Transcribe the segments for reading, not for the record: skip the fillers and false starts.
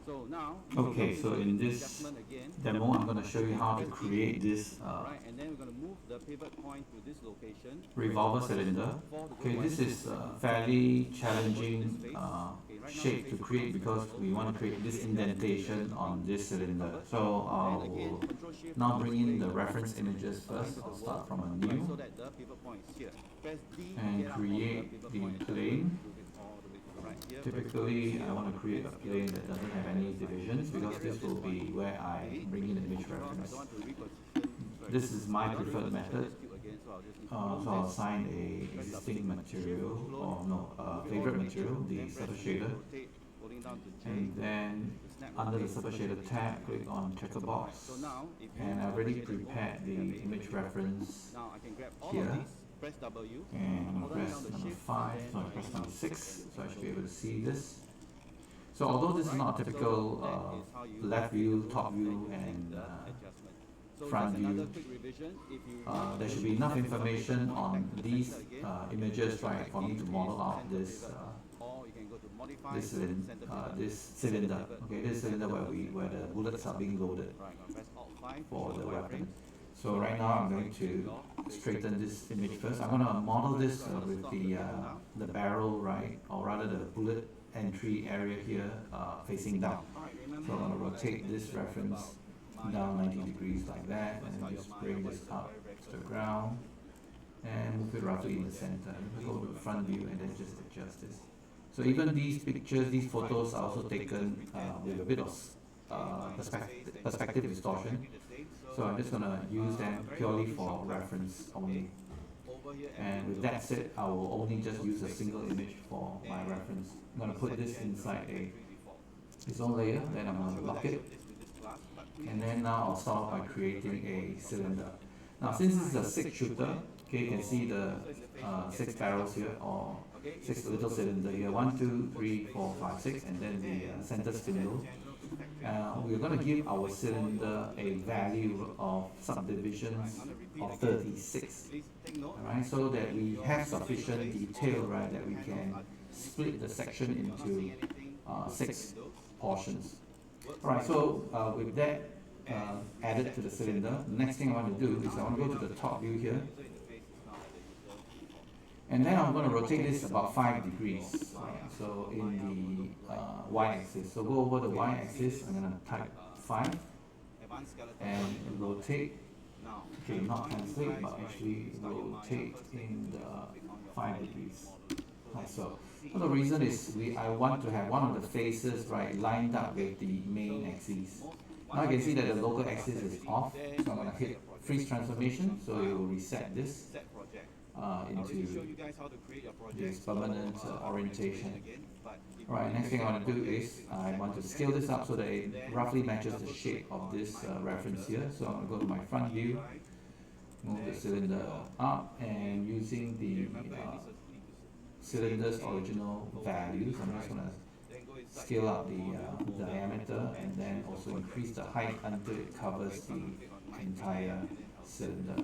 So now, Okay, so in this adjustment again, demo, I'm going to show you how to press create delete, this right? And then we're going to move the pivot point to this location. revolver cylinder. Okay, this is a fairly challenging shape to create because we want to create this indentation on this cylinder. So I will now bring in the reference images first. I'll start from a Right, so new that the pivot point is here. Press D to and get out of the create pivot the point and plane. move it all the way to the right here. Press Typically, I here, want to create a press here, plane that doesn't have and any press fine. divisions I'm going because to get rid this of will this be point, where I okay? bring in image Because I reference. don't want to reposition, sorry. This is I my don't want to preferred reposition method. this cube again, so I'll just need to So close I'll this. assign a Press double existing click, material, shift, clone, or no, move it all favorite the way here, material, the then press surface shift, shader. rotate, holding down to J, And then to snap under the rotate, surface shader tab, click on checker right. box. So now, if you And I've surface already shader, you won't prepared have the a image reference now I can grab all of here. these, press W, And I'm hold going on to down press the number shift, 5, and no, I then press hold number down 6, so I should be able to to see this. So although this is not a typical that is how you left create the view, loop top view, using and the adjustment. So front just another view, quick revision. If you want there to should be enough snap the information pivot point on back to the these center again, images, so right, for me to model out center this pivot, or you can go to modify this cylindr center pivot, this center cylinder. pivot, Okay, this cylinder center where the bullets are being loaded right, I'm gonna press Alt 5 to for show the the weapon. wireframes. So right now I'm going to straighten this image first. I'm going to model this with the barrel, right, or rather the bullet entry area here facing down. So I'm going to rotate this reference down 90 degrees like that, and then just bring this up to the ground and move it roughly in the center. Go to the front view and then just adjust this. So even these pictures, these photos are also taken with a bit of perspective distortion. So I'm just going to use them purely for reference only. And with that said, I will only just use a single image for my reference. I'm going to put this inside its own layer, then I'm going to lock it. And then now I'll start by creating a cylinder. Now since this is a 6-shooter, okay, you can see the 6 barrels here, or 6 little cylinder here, 1, 2, 3, 4, 5, 6, and then the center spindle. We're going to give our cylinder a value of subdivisions of 36, alright, so that we have sufficient detail, right, that we can split the section into 6 portions. Alright, so with that added to the cylinder, the next thing I want to do is I want to go to the top view here, and then I'm going to rotate this about 5 degrees, so in the y-axis. So go over the y-axis, I'm going to type 5 and rotate, okay, not translate, but actually rotate in the 5 degrees. Like so. So the reason is I want to have one of the faces, right, lined up with the main axis. Now you can see that the local axis is off, so I'm going to hit freeze transformation, so it will reset this into this permanent orientation. Right, next thing I want to do is I want to scale this up so that it roughly matches the shape of this reference here. So I'm going to go to my front view, move the cylinder up, and using the cylinder's original values, I'm just going to scale up the diameter and then also increase the height until it covers the entire cylinder.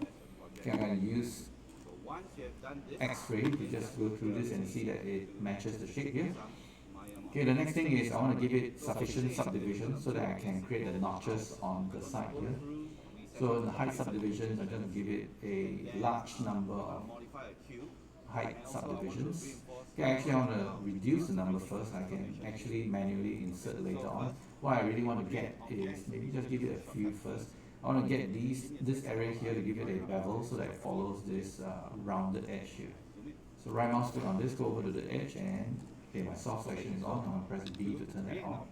Okay, I'm going to use X-ray to just go through this and see that it matches the shape here. Okay, the next thing is I want to give it sufficient subdivision so that I can create the notches on the side here. So in the height subdivisions, I'm going to give it a large number of height subdivisions. Okay, actually I want to reduce the number first. I can actually manually insert later on. What I really want to get is maybe just give it a few first. I want to get this area here to give it a bevel so that it follows this rounded edge here. So right mouse click on this, go over to the edge, and okay, my soft selection is on. I'm going to press B to turn that on.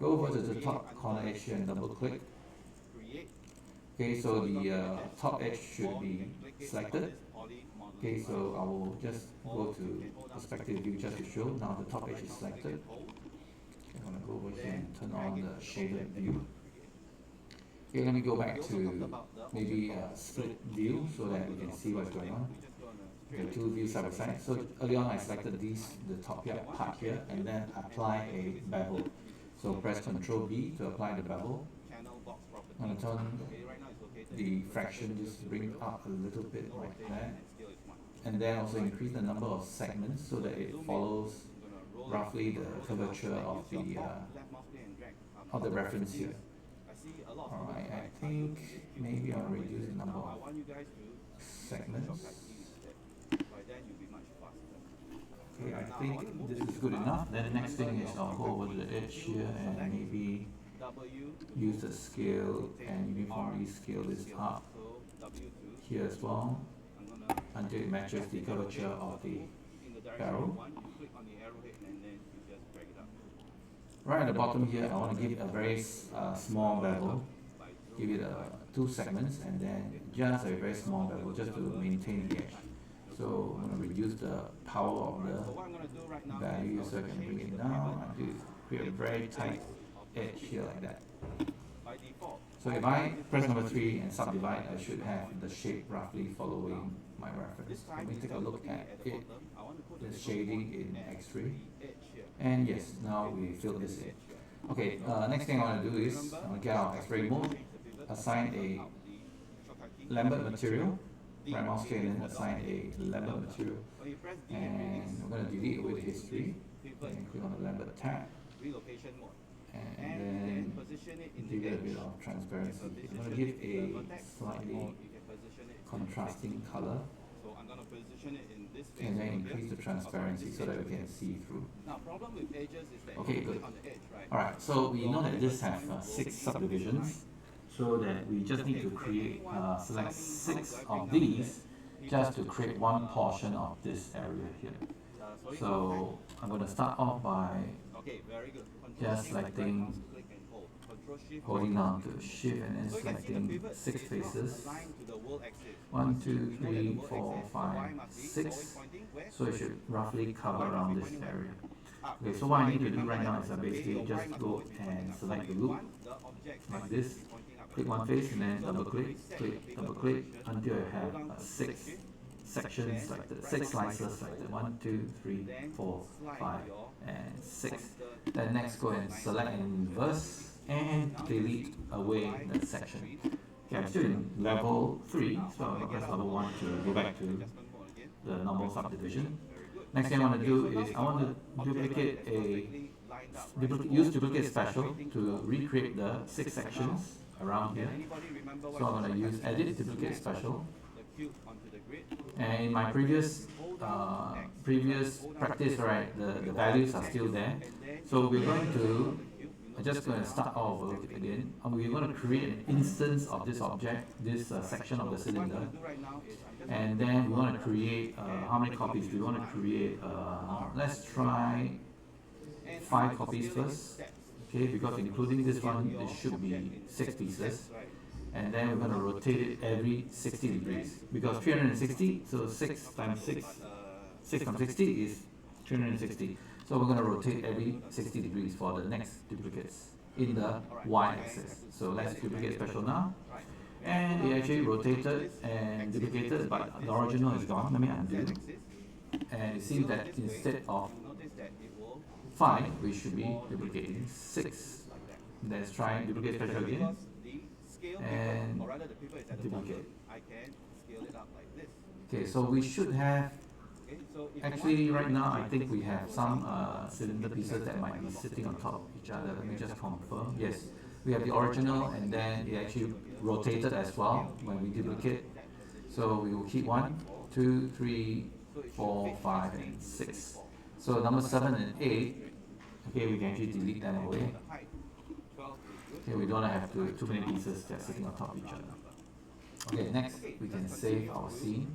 Go over to the top corner edge here and double click. Okay, so the top edge should be selected. Okay, so I will just go to perspective view just to show. Now the top edge is selected. I'm going to go over here and turn on the shaded view. Okay, let me go back to maybe a split view so that we can see what's going on. Okay, 2 views side by side. So early on I selected the top here, part here, and then apply a bevel. So press Ctrl B to apply the bevel. I'm going to turn the fraction, just bring it up a little bit like that. And then also increase the number of segments so that it follows roughly the curvature of the reference here. Alright, I think maybe I'll reduce the number of segments. Okay, I think this is good enough. Then the next thing is I'll go over to the edge here and maybe use the scale and uniformly scale this up here as well until it matches the curvature of the barrel. Right at the bottom here, I want to give a very small bevel, give it 2 segments, and then just a very small bevel just to maintain the edge. So I'm going to reduce the power of the value so I can bring it down and create a very tight edge here like that. So if I press number 3 and subdivide, I should have the shape roughly following my reference. Let me take a look at it, the shading in X-ray. And yes, now we fill this in. Okay, next thing I want to do is I'm going to get out of X-ray mode, assign a Lambert material, right mouse click and then assign a Lambert material. And I'm going to delete away the history. Then click on the Lambert tab. And then give it a bit of transparency. I'm going to give a slightly contrasting color. And then increase the transparency so that we can see through. Okay, good. Alright, so we know that this has 6 subdivisions, so that we just need to create, select 6 of these just to create one portion of this area here. So I'm going to start off by just selecting, holding down to shift and then selecting 6 faces. 1, 2, 3, 4, 5, 6. So it should roughly cover around this area. Okay, so what I need to do right now is I basically just go and select the loop like this. Click one face and then double click until I have 6 sections like the 6 slices like the 1, 2, 3, 4, 5, and 6. Then next go and select and inverse and delete away that section. Okay, I'm still in level 3, so I'll press level 1 to go back to the normal subdivision. Next thing I want to do is I want to use duplicate special to recreate the 6 sections around here. So I'm going to use edit duplicate special. And in my previous practice, right, the values are still there. So we're going to just going to start all over again. We're going to create an instance of this object, this section of the cylinder, and then we want to create how many copies do we want to create? Let's try 5 copies first, okay? Because including this one, it should be 6 pieces, and then we're going to rotate it every 60 degrees because 360. So 6 times 6 times 60 is 360. So we're going to rotate every 60 degrees for the next duplicates in the y-axis. So let's duplicate special now. And it actually rotated and duplicated, but the original is gone. Let me undo. And you see that instead of 5, we should be duplicating 6. Let's try duplicate special again. And duplicate. Okay, so we should have. Actually, right now, I think we have some cylinder pieces that might be sitting on top of each other. Let me just confirm. Yes, we have the original, and then it actually rotated as well when we duplicate. So we will keep 1, 2, 3, 4, 5, and 6. So number 7 and 8, okay, we can actually delete them away. Okay, we don't have too many pieces that are sitting on top of each other. Okay, next we can save our scene.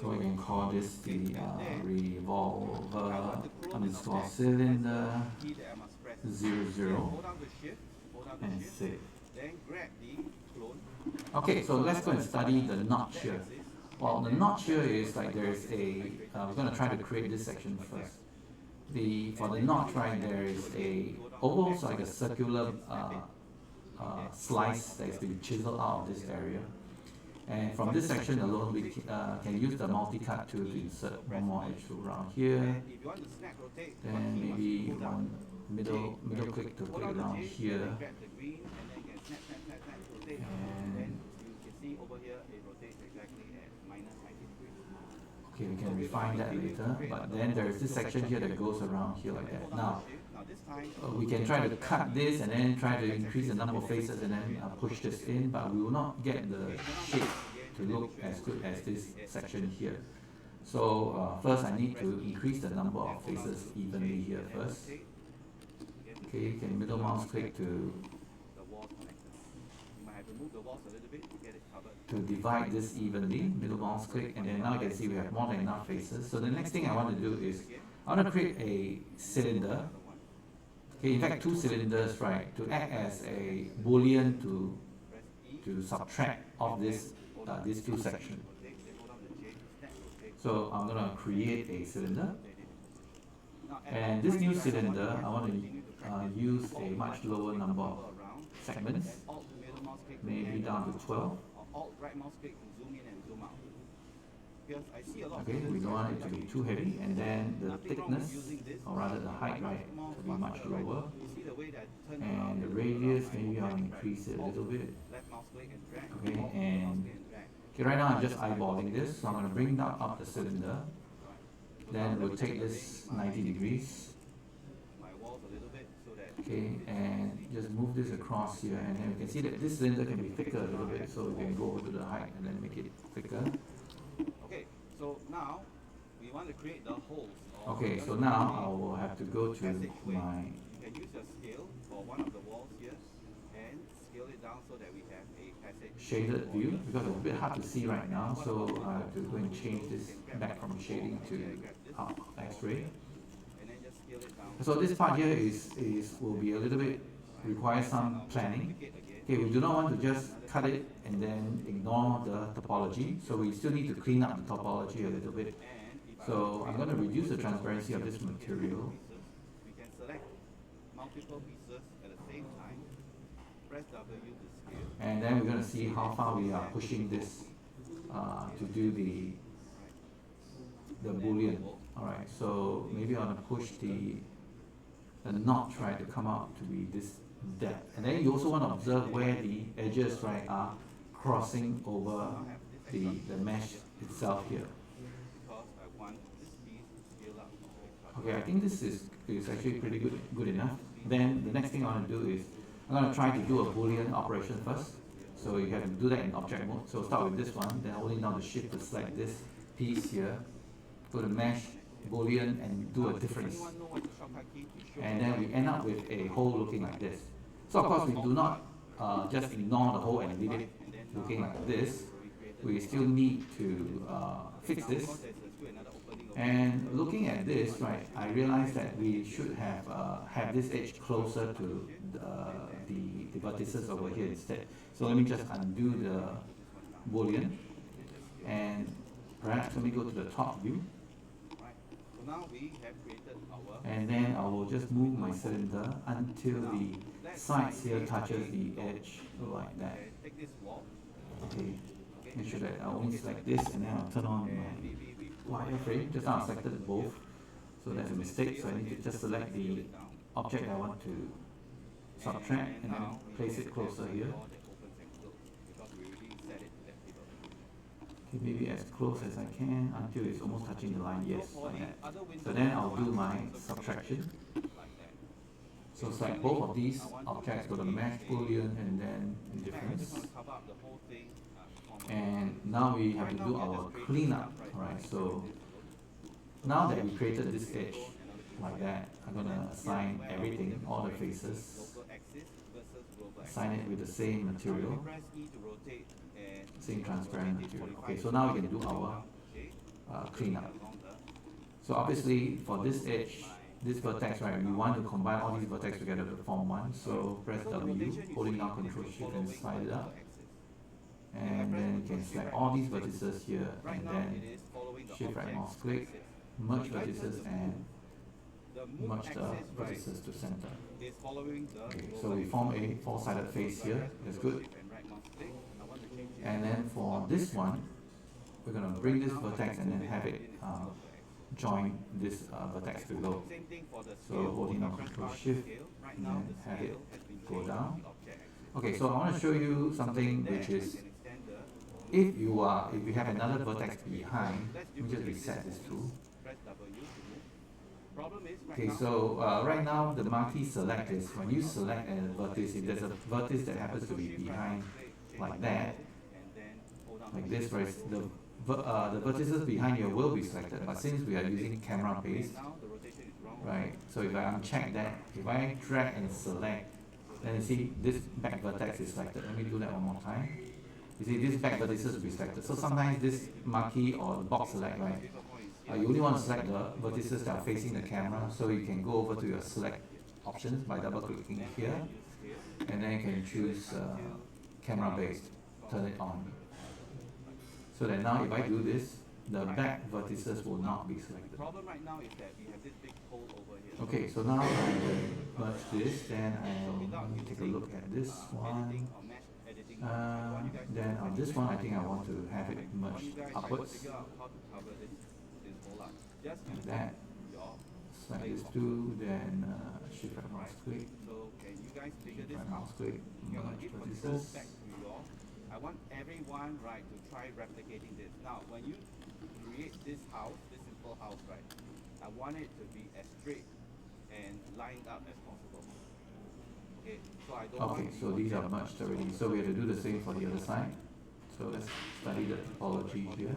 So we can call this the revolver underscore cylinder 00 and save. Okay, so let's go and study the notch here. Well, the notch here is like there's a, we're going to try to create this section first. For the notch, right, there is a almost like a circular slice that is being chiseled out of this area. And from this section alone, we can use the multi-cut to insert one more edge tool around here. Then maybe one middle click to click around here. And Okay, we can refine that later, but then there is this section here that goes around here like that. Now, we can try to cut this and then try to increase the number of faces and then push this in, but we will not get the shape to look as good as this section here. So first I need to increase the number of faces evenly here first. Okay, you can middle mouse click to divide this evenly, middle mouse click, and then now you can see we have more than enough faces. So the next thing I want to do is I want to create a cylinder. Okay, in fact 2 cylinders, right, to act as a boolean to subtract off this few section. So I'm going to create a cylinder, and this new cylinder I want to use a much lower number of segments, maybe down to 12. Okay, we don't want it to be too heavy, and then the thickness, or rather the height, right, to be much lower, and the radius maybe I'll increase it a little bit. Okay, and okay, right now I'm just eyeballing this, so I'm going to bring down up the cylinder, then we'll take this 90 degrees. Okay, and just move this across here, and then we can see that this cylinder can be thicker a little bit, so we can go over to the height and then make it thicker. Okay, so now we want to create the holes. Okay, so now I will have to go to my You can use your scale for one of the walls here and scale it down so that we have a passage. shaded view, because it's a bit hard to see right now, so I have to go and change this back from shading to X-ray. So this part here will be a little bit, require some planning. Okay, we do not want to just cut it and then ignore the topology, so we still need to clean up the topology a little bit. So I'm going to reduce the transparency of this material. We can select multiple pieces at the same time, press W to scale. And then we're going to see how far we are pushing this to do the boolean. Alright, so maybe I want to push the notch, right, to come out to be this depth. And then you also want to observe where the edges, right, are crossing over the mesh itself here. Okay, I think this is actually pretty good enough. Then the next thing I want to do is I'm going to try to do a boolean operation first. So you have to do that in object mode. So start with this one, then holding down the shift to select this piece here, go to mesh, boolean, and do a difference. And then we end up with a hole looking like this. So of course we do not just ignore the hole and leave it looking like this. We still need to fix this. And looking at this, right, I realized that we should have this edge closer to the vertices over here instead. So let me just undo the boolean, and perhaps let me go to the top view. And then I will just move my cylinder until the sides here touches the edge like that. Okay, make sure that I only select this, and then I'll turn on my wireframe. Just now I selected both, so that's a mistake. So I need to just select the object I want to subtract and then place it closer here. Okay, maybe as close as I can until it's almost touching the line, yes, like that. So then I'll do my subtraction. So select both of these objects, go to the mesh, boolean, and then difference. And now we have to do our cleanup, alright? So now that we created this edge like that, I'm gonna assign everything, all the faces, assign it with the same material, same transparent material. Okay, so now we can do our cleanup. So obviously for this edge, this vertex, right, we want to combine all these vertex together to form one. So press W, holding down Control Shift and slide it up. And then you can select all these vertices here, and then shift right mouse click, merge vertices, and merge the vertices to center. Okay, so we form a four-sided face here, that's good. And then for this one, we're going to bring this vertex and then have it join this vertex below. So holding down Control Shift and then have it go down. Okay, so I want to show you something which is if you have another vertex behind, let me just reset this tool. Press W to move. Problem is right Okay, now, so right now the marquee select is when you select a vertex, if there's a vertex that happens to be behind like that, and then hold on. like this, right, the vertices behind you will be selected, but since we are using camera based, Now the rotation is wrong. right, so if I uncheck that, if I drag and select, then you see this back vertex is selected. Let me do that one more time. You see this back vertices will be selected. So sometimes this marquee or the box select, right, you only want to select the vertices that are facing the camera, so you can go over to your select options by double clicking here, and then you can choose camera based, turn it on. So that now if I do this, the back vertices will not be selected. Problem right now is that we have this big hole over here. Okay, so now I will merge this, then I'll take a look at this one. Then on this one, I think I want to have it merged upwards. Like that. Select these two, then shift right mouse click. So can you guys figure this Right out? mouse click, You're gonna merge give control vertices. back to your. I want everyone right to try replicating this. Now, when you create this house, this simple house, right? I want it to be as straight and lined up as possible. Okay, so I don't Okay, want so these are merged already. So we have to do the same for the other side. So let's study the topology here.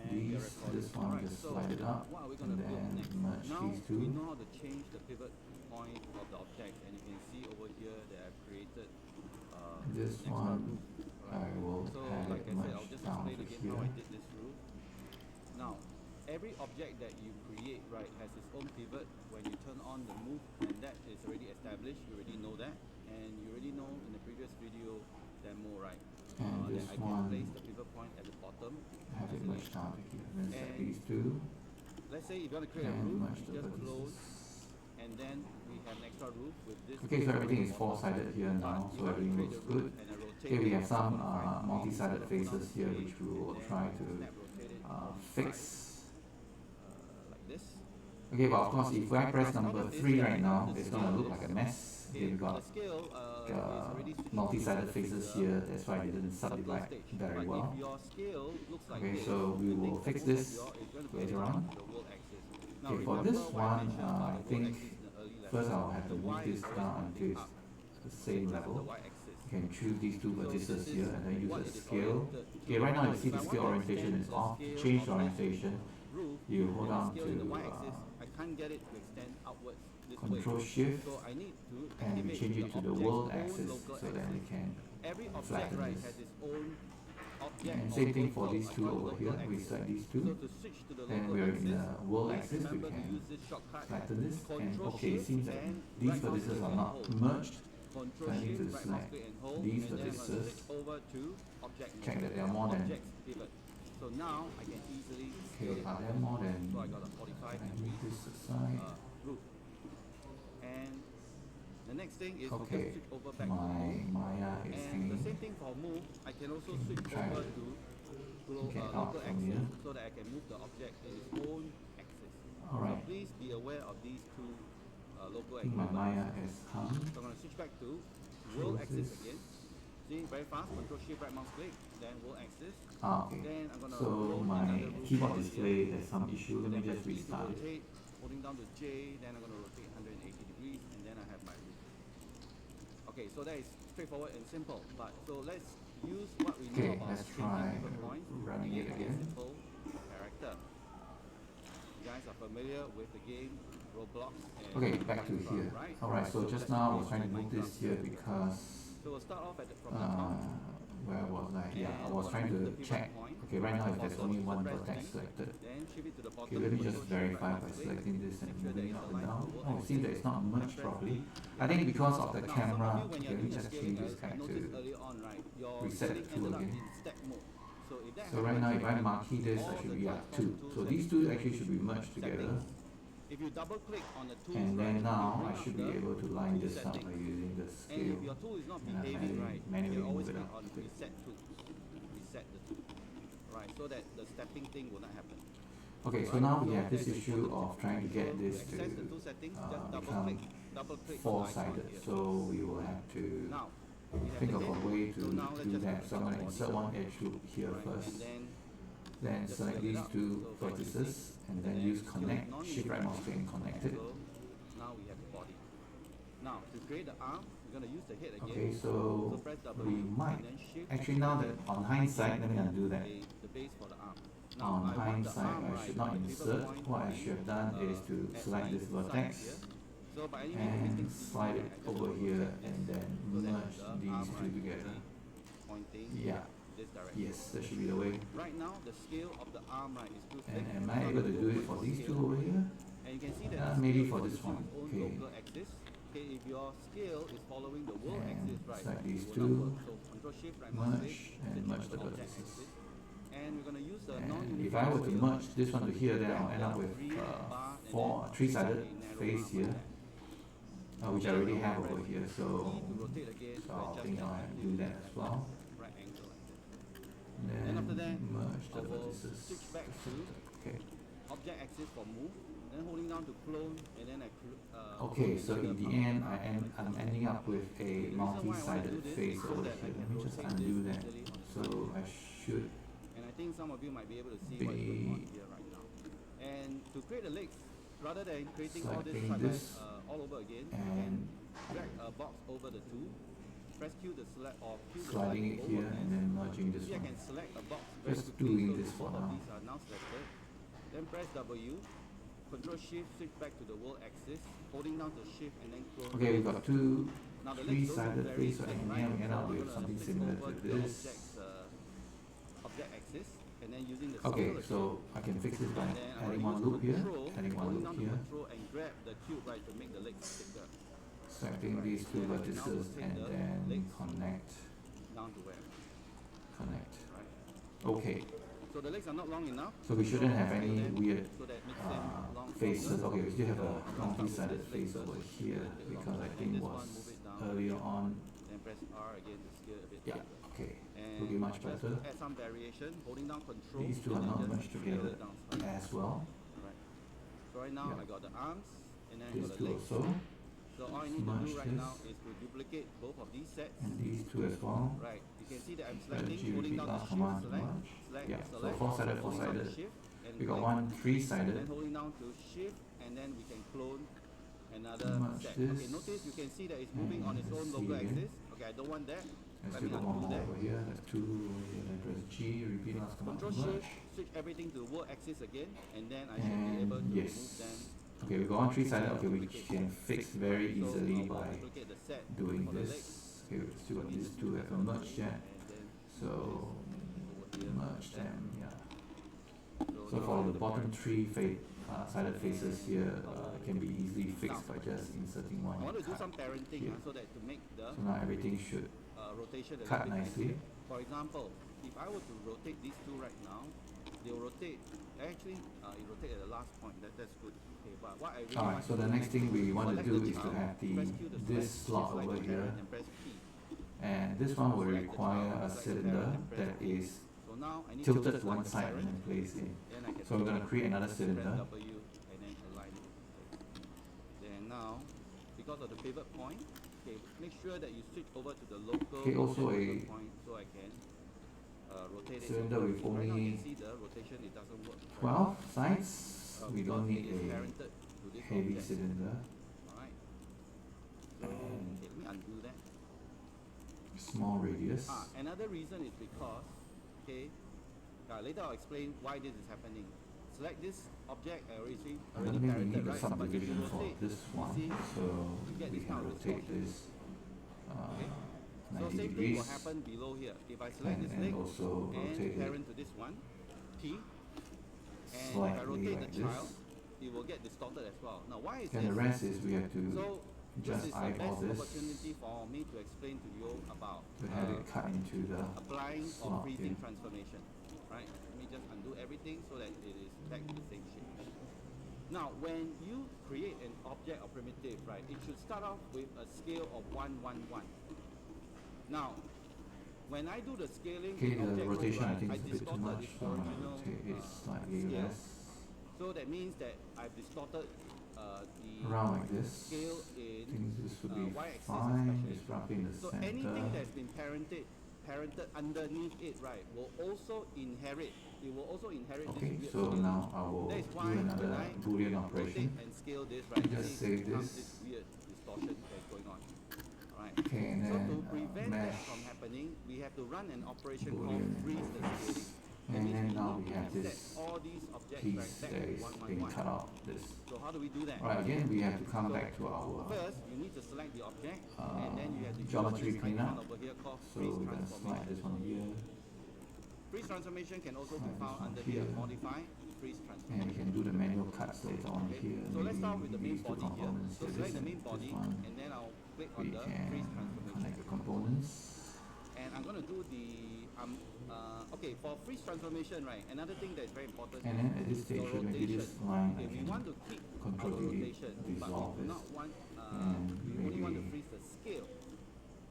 This one just slide it up and then merge these we two. know how to change the pivot point of the object, and you can see over here that I've created This extra one roof, I will So have like it I said, I'll merged just down explain to again here. how I did this roof. Now, every object that you create, right, has its own pivot. When you turn on the move, and that is already established, you already know that, and you already know in the previous video demo, right, And that this I can one, place the pivot point at the bottom. have it merged down to here. Then set And these two Let's say if you want to create a and roof, merge the just close, vertices. and then we have an extra roof with this. Okay, so everything is four-sided here now, so everything looks good. Okay, we have some multi-sided faces here which we will try to fix. Like this. Okay, but of course, if I press number 3 right now, it's gonna look like a mess. Okay, we got multi-sided faces here, that's why I didn't subdivide very well. Okay, so we will fix this later on. Okay, for this one, I think first I'll have to move this down until it's the same level. You can choose these two vertices here and then use a scale. Okay, right now you see the scale orientation is off. To change the orientation, you hold on to Control Shift and we change it to the world axis so that we can flatten this. And same thing for these two over here, we select these two, then we are in the world axis, we can flatten this, and okay, it seems that these vertices are not merged, so I need to select these vertices, check that they are more than, So now I can easily okay, are there more than, so I got a 45 can I degree move this aside? roof. And the next thing is Okay, just switch over back to my move. Maya is And the hanging. same thing for move, I can also switch try over to to get out local from axis here. so that I can move the object in its own axis. Alright. So please be aware of these two local I think my axes. Maya is hung. So I'm going to switch back to world Close axis this. again. See, very fast, Control Shift right mouse click, then world axis. Okay, Then I'm going to so my keyboard display has some issue, let me just restart it. rotate, holding down to J, then I'm going to rotate 180 degrees, and then I have my roof. Okay, so that is straightforward and simple. But so let's use what we know Okay, about let's changing try pivot points to running make it a again. simple character. You guys are familiar with the game Roblox and Okay, back to Minecraft, here. right? Alright, so just now I was trying to move this here because, So we'll start off from the top. where was I? Yeah, I was trying to check. Okay, right now if there's only one vertex selected. Then shift it to the bottom. Okay, let me just Control Shift verify right by mouse click. selecting this and Make sure that moving it's up and aligned down. to the Oh, it world seems that it's not merged properly. I think because of the camera, okay, let me just change this back to reset the tool again. So right now if I marquee this, I should be at 2. So these two actually should be merged together. If you double click on the tools, And then right, now you I bring should up be the able to line tool this up by settings. using the And scale. if your tool is not And I behaving right, manually you always move it click up on a bit. reset tool. Reset the tool. Right, so that the stepping thing will not happen. Okay, so now we have this issue of trying to get this access the to tool settings, just become double click on the icon four-sided. here. So we will have to Now, think of a way to do that. So I'm going to insert one edge loop here first. Then select these two vertices and then use connect, shift right mouse click and connect it. Now we have the body. Now to create the arm, we're going to use the head again. Okay, so press W we might, and then shift. actually now that on hindsight, let me undo that. The base for the arm. Now On I want the hindsight, arm I right should not at the pivot insert. point. What I should have done is to select this vertex So by any means, we and can slide it over here and then merge these two together. pointing Yeah, this direction. yes, that should be the way. Right now, the scale of the arm right is too thick. And am I able to do it for these two over here? And you can see that the Maybe scale for is this on one. its own Okay. local axis. Okay, if your scale is following the world And axis, right, select these it will not two, work. So Control Shift right mouse merge click, and then merge choose the object vertices. axis. And we're going to use the And non-uniform if I were to scale. merge this one to here, then I'll end up with three-sided face here, which I already have over here. So, Rotate again, so I'll adjust think I'll have to do that as well. right angle like this. Then after that, merge the I will vertices. switch back to Okay. object axis for move, then holding down to clone, and then Okay, so in the end, I'm ending up with a multi-sided face over here. Let me just undo that. So I should and I think some of you might be able to see what's going on be here right now. And to create the legs, rather than creating all this selecting side this all over again, you and can drag a box over the two, press Q the select or Q the sliding it select here over, and then merging this see I one. can select a box very Just quickly, doing so this for both of now. these are now selected. Then press W, Control Shift, switch back to the world axis, holding down to Shift and then clone. Okay, we've got two Now the legs don't three-sided look very face, so thick, in right? here we end up So with I'm something gonna similar flip to over the this. object axis, and then using the Okay, circle so I can fix this by and then I'm adding gonna one use loop here, control, adding one holding loop down to here, control and grab the cube right to make the legs thicker selecting these two vertices and then connect, down to where, connect. right? Okay, So the legs are not long enough. so we shouldn't have any them weird so that makes them long faces. Okay, we still have a So multi-sided this face leg over first, here, make it because longer. I And think this was one, move it down earlier here. on. Then press R again to scale a bit Yeah, further. okay, And looking much just better. add some variation, holding down control. These two and are then not just merged scale together it down slightly. as well. Right. So right now Yeah. I got the arms and then I These got the two legs. also, So all I need to merge do right this. now is to duplicate both of these sets. and these two as well. Right. You can see that I'm Strategy, selecting, holding repeat down the last shift, command, select, merge. select, Yeah, so select, four-sided, holding down the four-sided. shift, and We got click, one and then three-sided. holding down to shift, and then we can clone another Merge set. this. Okay, notice you can see that it's moving on And its own let's local see again. axis. Okay, I don't want that. Let's Let do me one undo more that. over here. That's two over here. Then press G, repeat last command, Control merge. shift, switch everything to world axis again, and then I should be able And to yes. move them. Okay, we got one three-sided. Okay, we can fix very So easily I will by duplicate the set doing for the this. legs. Okay, we still got these two haven't merged yet. So merge them, yeah. So for the bottom three sided faces here, it can be easily fixed by just inserting one I want to and do cut. some parenting here. so that to make the So now everything should rotation a cut little bit nicely. easier. For example, if I were to rotate these two right now, they will rotate. Actually, it rotate at the last point. That's good. Okay, but what I really Alright, want so to the do next thing we want to select do the is to child, have press Q to this select, slot select over the here, parent and press P. and this one will Select the require child, a select the cylinder parent and press that P. is So now I need tilted to to one select the side and parent, then placed in. then I can So we're going to create another press cylinder. W and then align it. Then now, because of the pivot point, okay, make sure that you switch over to the local Okay, also pivot a point so I can rotate it. cylinder with Right now you only can see the rotation, it doesn't work. 12 sides. We because don't need it is a parented to this heavy object. cylinder. Alright. So, And okay, let me undo that. small radius. Another reason is because, okay, later I'll explain why this is happening. Select this object, I already don't think we parented, need a right? But if you subdivision for rotate, this you one, see, so get we this can kind of rotate distortion. this Okay. So 90 same thing degrees will happen below here. If I select this and leg also rotate and it parent to this one, T, and if I slightly rotate like the child, this. it will get distorted as well. Now why is And the this? rest is we have to So this just is the eyeball best this opportunity for me to explain to you about to have it cut into the applying or slot freezing here. transformation. Right? Let me just undo everything so that it is back to the same shape. Now, when you create an object or primitive, right, it should start off with a scale of 1, 1, 1. Now, when I do the scaling, Okay, in the object rotation group, I think right, is a bit too distorted much, its so I'm going to original rotate it slightly scale. less. So that means that I've distorted around like this. scale I in think this would be y-axis fine. especially. It's roughly in the So center. anything that's been parented underneath it, right, will also inherit. It will also inherit Okay, this weird so scaling. now I will That is do why when another I Boolean rotate operation. and scale this, right, you Just see save it becomes this. this weird distortion that's going on. Alright. Okay, and So to then prevent that mesh from happening, we have to run an operation Boolean called and freeze the scaling. That and means then now need we to have set this all these objects piece right back that to is 1, 1, being 1. cut out. This. So how do we do that? Right, again we have to come So back to our first, you need to select the object, and then you have to use geometry this cleanup. icon over here called So freeze we're gonna slide this transformation. one here, Freeze transformation can also be Slide found this one under here. here, modify, freeze and we transformation. can do the manual cuts later on Okay, here. so let's Maybe start with the main these two body here. components So here, select this the main and body, this one. and then I'll click on We the can freeze transformation. connect the components. And I'm going to do the, okay, for freeze transformation, right, another thing that's very important And then at this is stage, the maybe rotation. this line I Okay, we can want to keep control our the rotation, but dissolve we do this. not want, And we only want to maybe- freeze the scale.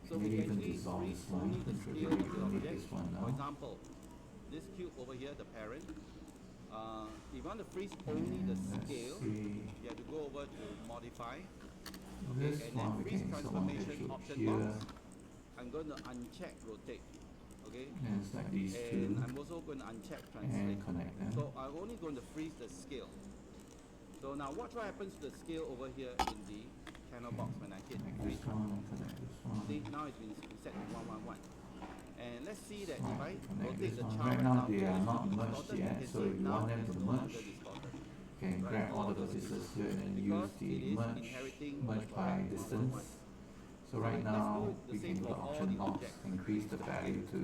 So maybe we can even actually dissolve freeze this line, only the control scale the of the make object. this one For now. example, this cube over here, the parent, if you want to freeze only the And let's scale, see. you have to go over to modify, This and one then we freeze can install transformation actually option here. box. I'm going to uncheck rotate, okay? And it's like these And two. I'm also going to uncheck And translate. connect them. So I'm only going to freeze the scale. So now watch what happens to the scale over here in the channel box when I hit Connect freeze this one, connect this one. See, now it's been set to 111. And let's see that if I Right, connect rotate this the one. child Right now example, they are it's not merged distorted. yet, You can so see if you now want them it's to no longer merge, distorted. you can Right, grab no all the longer vertices distorted. here and then Because use the it is merge, inheriting merge by 111. distance. So right let's now do the we same can go for all option the box, objects. increase the value to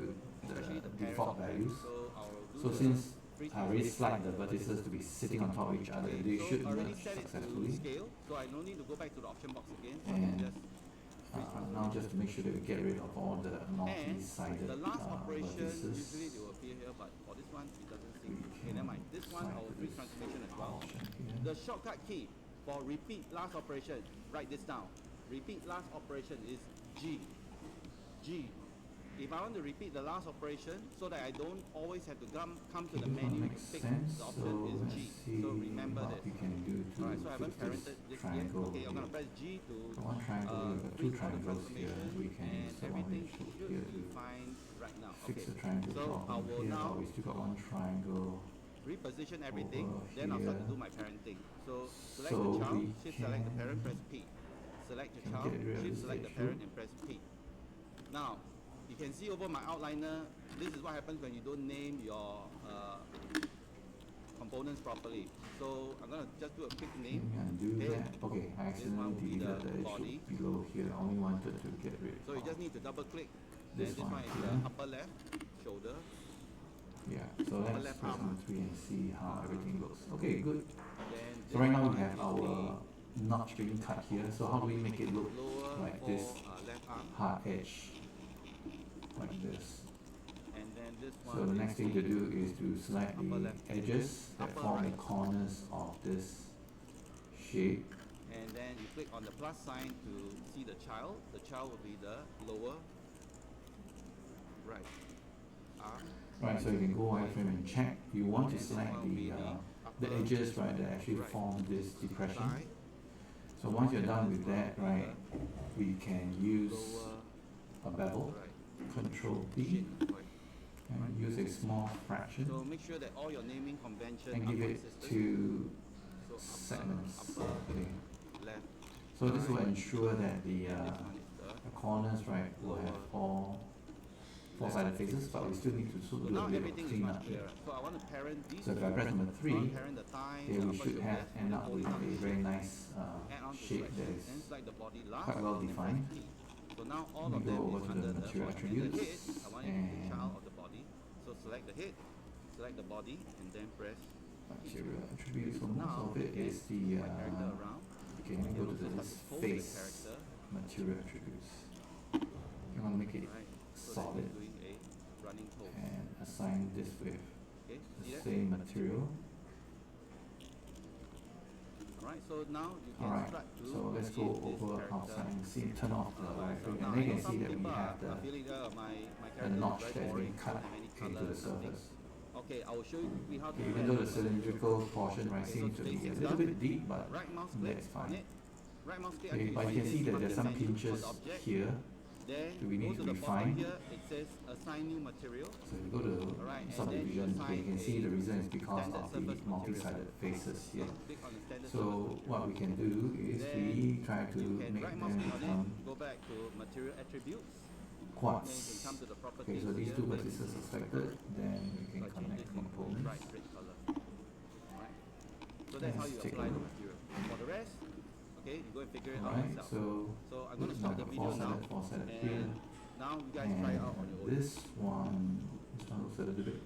Especially the the parent default object. values. So I'll do So the since freeze I already transformation. slide the vertices to be sitting on top of each other, Okay, they so should I already merge set it to successfully. scale, so I don't need to go back to the option box again. So I And can just now just to make sure that we get rid of all the and multi-sided the last operation, vertices. usually they will appear here, but for this one, it doesn't seem. We Okay, never mind. This one, slide I will to freeze this transformation as well. option here. The shortcut key for repeat last operation, write this down. Repeat last operation is G. G. If I want to repeat the last operation so that I don't always have to come to the This one menu to makes pick sense, the so option is let's G. see So remember what this. we can do to Alright, so I haven't fix parented this this yet. triangle Okay, I'm here. gonna press G to One triangle, we've got two freeze all the triangles here. transformation We can and install one everything which should here be to fine right now. fix Okay, the triangle so I problem will here, now but we still got one triangle. reposition everything, over then I'll start to here. do my parenting. So select So the child, we shift select the can- parent, press P. Select the can child, get rid of shift this select the issue. parent and press P. Now, you can see over my outliner, this is what happens when you don't name your components properly. So I'm gonna just do a quick Okay, name. undo Okay. that. Okay, I This one will be accidentally the deleted the body. issue below here. I only wanted to get rid So you of just need to double click. Then this this one one is here. the upper left shoulder. Yeah, so let's left press arm. number 3 and see how everything looks. Okay, good. Then So right now we one have is our notch being cut here. So how do we make it look lower like for this left arm, hard edge? Like this. and then this one. So the is next thing to do is to select upper the left. edges that Upper form the right. corners of this shape. And then you click on the plus sign to see the child. The child will be the lower right arm. Right, so you can go wireframe and check. You want to And this select one will be the upper edges, right, that actually right. form this depression. thigh, So once you're done with that, right, we can use lower a bevel, right. Control B, Shin, right. and use a small fraction So make sure that all your naming conventions and are give it consistent. two So segments. upper Okay. left. So this will ensure that the And this one is the corners, right, will have four-sided faces, but we still need to so do a now bit of everything is cleanup much here. clearer. So I want to parent these So if I two. press number I 3, want to parent the thighs, here we upper should to have left, end the up whole with thumb. a very nice Add on to shape that selection, is and select the body last, quite well and press defined. P. So now all We of go them over is to the under the material body. And the attributes head, I want it to be the and- child of the body. So select the head, select the body, and then press material attributes. So most now of it again, is the my character around. okay, let me go to Also start this to pose the face character, material attributes. You want to make it right? So that solid he's doing a running pose. and assign this with Okay, see the that? same material. Alright, so now you can Alright, start to so let's go create this over character. outside and see, turn off the So wireframe, now and I then you know can some see that we people have are feeling my the character notch is that very has boring, been cut doesn't have any into colour, the nothing. surface. Okay, I will show you quickly how to do Even that. though the cylindrical portion right seems to be a little bit deep, but Right mouse click that's on fine. it. Right mouse click Okay, until but you can see that there's some the menu pinches for the object. here. Then Do we go need to to the bottom refine? here, it says assign new material. So if you go to Alright, and then subdivision, you okay, assign you can see the reason is because standard of the surface multi-sided faces here. Click on the standard So surface what we can do is Then we try to you can make right mouse them click on become it, go back to material attributes. Then you can quartz. come to the properties. Okay, so these here, two then vertices are selected, then we can I change connect this into components. bright red color. Alright. So that's how Let's you take a apply the look. material. For the rest, okay, you go and figure it out Alright, yourself. so I'm going to looks stop like the a video now. four-sided here. And now you guys try it out on your own. This one looks a little bit.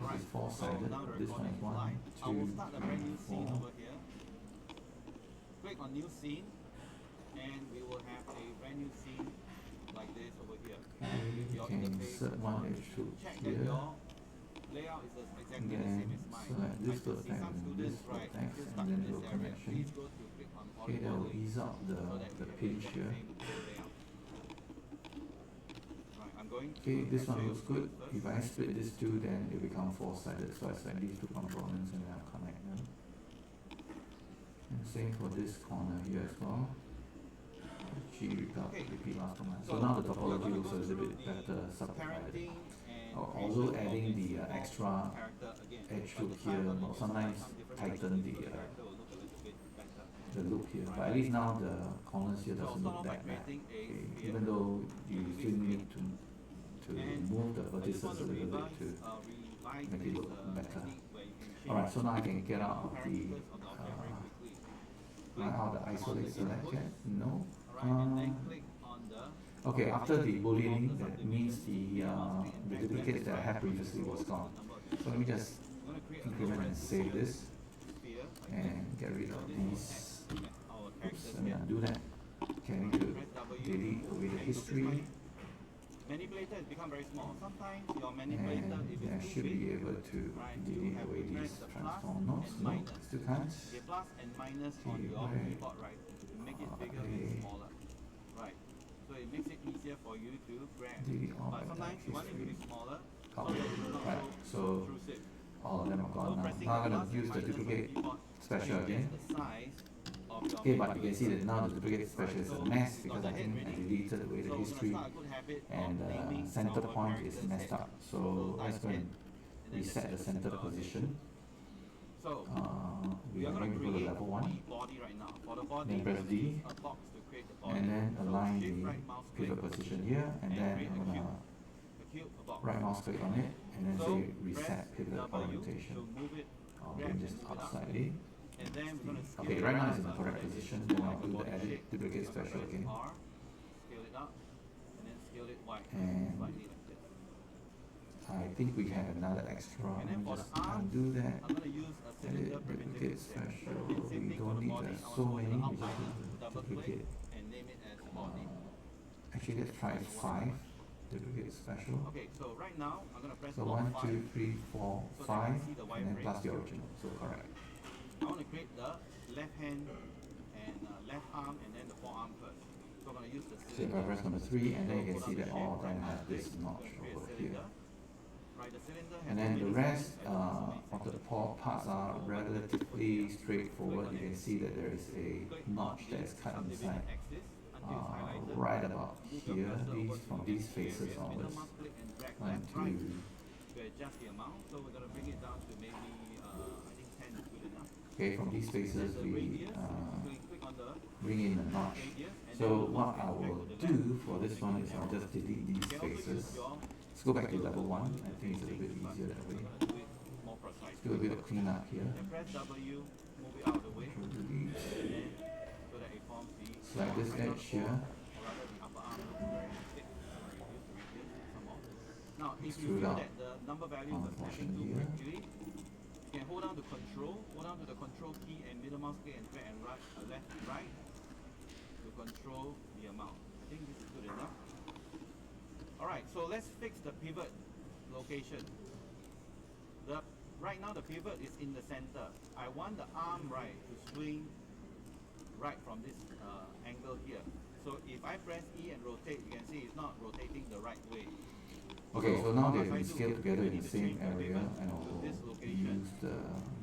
This is four-sided. now the This one recording is is one, live. I will two, start a brand new three, scene four. over here. Click on new scene, and we will have a brand new scene like this over here. With You your can interface insert one on. edge through Check here. that your layout is exactly the same Then as mine. select this I can see vertex some and students, this right, vertex, still and stuck then in do this a area. connection. Please go to click on Okay, that will polygon ease out so that the we pinch have here. the same layout. Right, I'm going Okay, to this one show you looks good. first. If I split these two, then it becomes four-sided. So I select these two components and then I connect them. And same for this corner here as well. G repeat last one. So now the topology looks a little bit better subdivided. Parenting and Although creation of adding this the default extra character again. edge But loop the here time will will sometimes some different tighten directions, the so character will look a little bit better. the loop here. But at least now the corners here So I'll doesn't start look off by that bad. creating a Okay, sphere. even though you still need to And move the I just vertices want a to little bit revise, to revise make it this look better. technique where you can change Alright, so now I can get out of the parameters of the object very quickly. out of the isolate select yet? No. Alright, and then click on the Okay, after the booleaning, that means the duplicates that I had previously was gone. So let me just I'm going to create a increment and save this sphere like and get rid of these. our Oops, characters let me here. undo that. Okay, I need to delete away the history, Manipulator has become very small. Sometimes your and manipulator, if I it's too should big, be able to right, you delete have away to press these the plus transform and nodes. No, minus. still can't. Okay, plus and minus on Okay, your right. keyboard, right, to make it bigger Okay. and smaller. Right. So it makes it easier for you to grab. Delete all But by sometimes you want it to be history. smaller, so Oh, that it's not right, so so intrusive. all of them are So gone now. pressing Now I'm the gonna plus use and the minus on duplicate keyboard special changes again. the size of your Okay, but you can see that manipulator. now the duplicate special is a mess because I think I deleted away the So we're gonna history start a good habit and of naming the center our point is characters messed head. up. So let's go and and then reset the let's center center position. So We we are are going going to to go to create level the 1 body right now. For the body, Then we're press going D, to use a box to create the body. and then So align shift the right mouse click pivot position here and then create I'm a cube. gonna A cube, a box. right mouse click on it and then So say press reset pivot W orientation. to move it, I'll grab bring and this move it up up. slightly. And then we're going to scale Okay, it right now up it's in the so correct that it position. looks Then more I'll like a do the body edit shape. duplicate So special press again. R, scale it up, and then scale it wide, And slightly like this. I think we have another extra. And Let then me for the just arms, undo that. I'm going to use a cylinder Edit primitive duplicate instead. special. And same We thing for don't the need body. that I so want to many. go We to the just outline, need to double click, duplicate. and name it as body. Actually, let's try 5 duplicate special. Okay, so right now I'm going to press So Alt 1, 2, 3, 4, so that 5, I see the and then wireframe. plus the original. So correct. I want to create the left hand and left arm and then the forearm first. So I'm going to use the So if I cylinder. press number 3, and then you can Hold see on that the all of shape, them right have mouse this click, notch create over cylinder. here. Right, the cylinder has And then the many rest sides and also many of the parts are relatively straightforward. You can see that there is a click notch on that the is cut subdivision inside. axis until it's highlighted. Right about Move your here, cursor over these to from the these empty faces area, middle onwards. mouse click and drag 1, left, right 2. to adjust the amount. So we're going to bring it down to maybe, I think 10 is good enough. Okay, from these faces There's the we radius, click on the bring in a notch. radius, and So then what I drag will to the do left. for this one is I'll just delete these You can also use faces. your Let's go back to level 1. I think it's a little bit easier that way. do it more precise. Do a bit of cleanup here. Then press W, move it out of the way, Control delete. and then so that it forms the Select this edge here. or rather the upper arm looks very thick. So reduce the radius some more. Now, if you Extrude feel out that the number values are portion snapping too here. quickly, you can hold down to the control key and middle mouse click and drag and right, left and right to control the amount. I think this is good enough. Alright, so let's fix the pivot location. Right now the pivot is in the center. I want the arm right to swing right from this angle here. So if I press E and rotate, you can see it's not rotating the right way. Okay, so now they have been if I scaled do, together we in need the to change same the area, pivot and to I'll this location. use the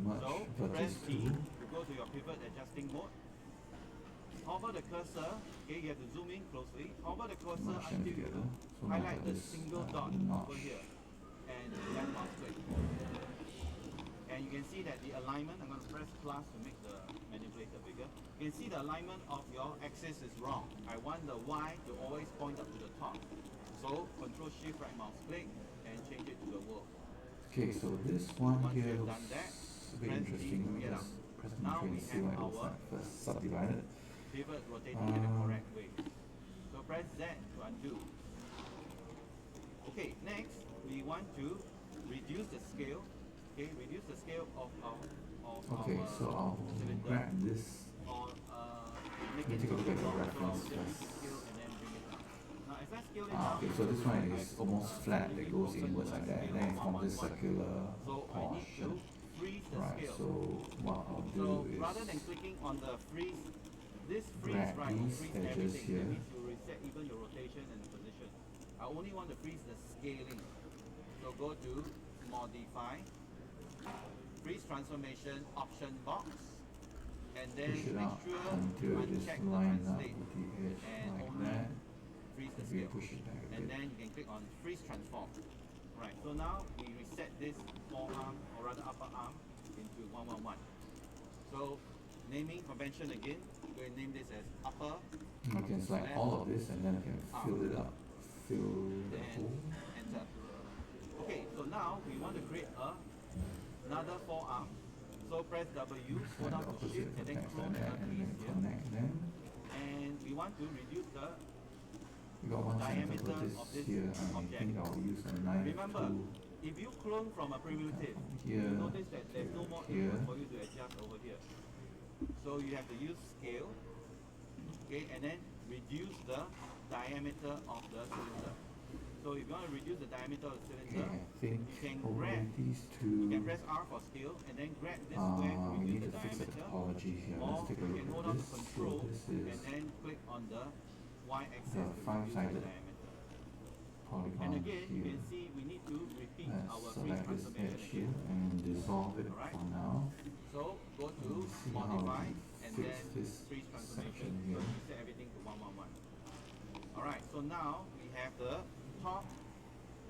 merge So vertex press T tool. to go to your pivot adjusting mode. Hover the cursor, okay, you have to zoom in closely. Hover the cursor Merge them until together. you So now highlight got the this single dot notch. over here and left mouse click. And you can see that the alignment, I'm going to press plus to make the manipulator bigger. You can see the alignment of your axis is wrong. I want the Y to always point up to the top. So Control Shift right mouse click and change it to the world. Okay, so this one Once here you've looks done that, a bit press interesting. D to Let me get just out. press Now Ctrl we and see have what it looks our like first. Subdivided. pivot rotating in the correct way. So press Z to undo. Okay, next we want to reduce the scale. Okay, reduce the scale of Okay, our so I'll cylinder grab this. or make Let me it take a look at the long. So I'll reference just first. scale and then bring it down. Now as I scale it down, Okay, so this one is almost flat, that goes inwards like that, and then it forms this circular so I need to portion. freeze the Right, scale. so what I'll So do rather than is clicking on the freeze, this freeze grab right will these freeze edges everything. here. That means you reset even your rotation and the position. I only want to freeze the scaling. So go to modify, freeze transformation option box, and then push it make out sure until it is uncheck the lined up translate with the edge and like only that. freeze the If we scale. push it back a And bit. then you can click on freeze transform. Right, so now we reset this forearm or rather upper arm into 111. So naming convention again, we're going to name this as upper, You can select all of this and then you can fill it up, fill the then hole. enter. Okay, so now we want to create another forearm. So press W, hold Select down the to opposite shift, and then text clone like the that, and crease then here. connect them. And we want to reduce the We got one center diameter for this of this here, and I object. think I'll use a knife Remember, to if you clone from a primitive, here, you notice that there's no more here. input for you to adjust over here. So you have to use scale, okay, and then reduce the diameter of the cylinder. So if you want to reduce the diameter of the Okay, cylinder, I think you can over grab, these you can two, press R for scale, and then grab this square to we reduce need the to fix the diameter. topology here. Or Let's take a you look can hold at on this. to So control this and is then click on the Y-axis the to reduce the five-sided diameter. And polygon again, you here. can see we need to repeat our Let's freeze select this transformation edge again. here and dissolve it Alright. for now. So go to And see how modify we and fix then this freeze transformation. section So here. you set everything to 111. Alright, so now we have the top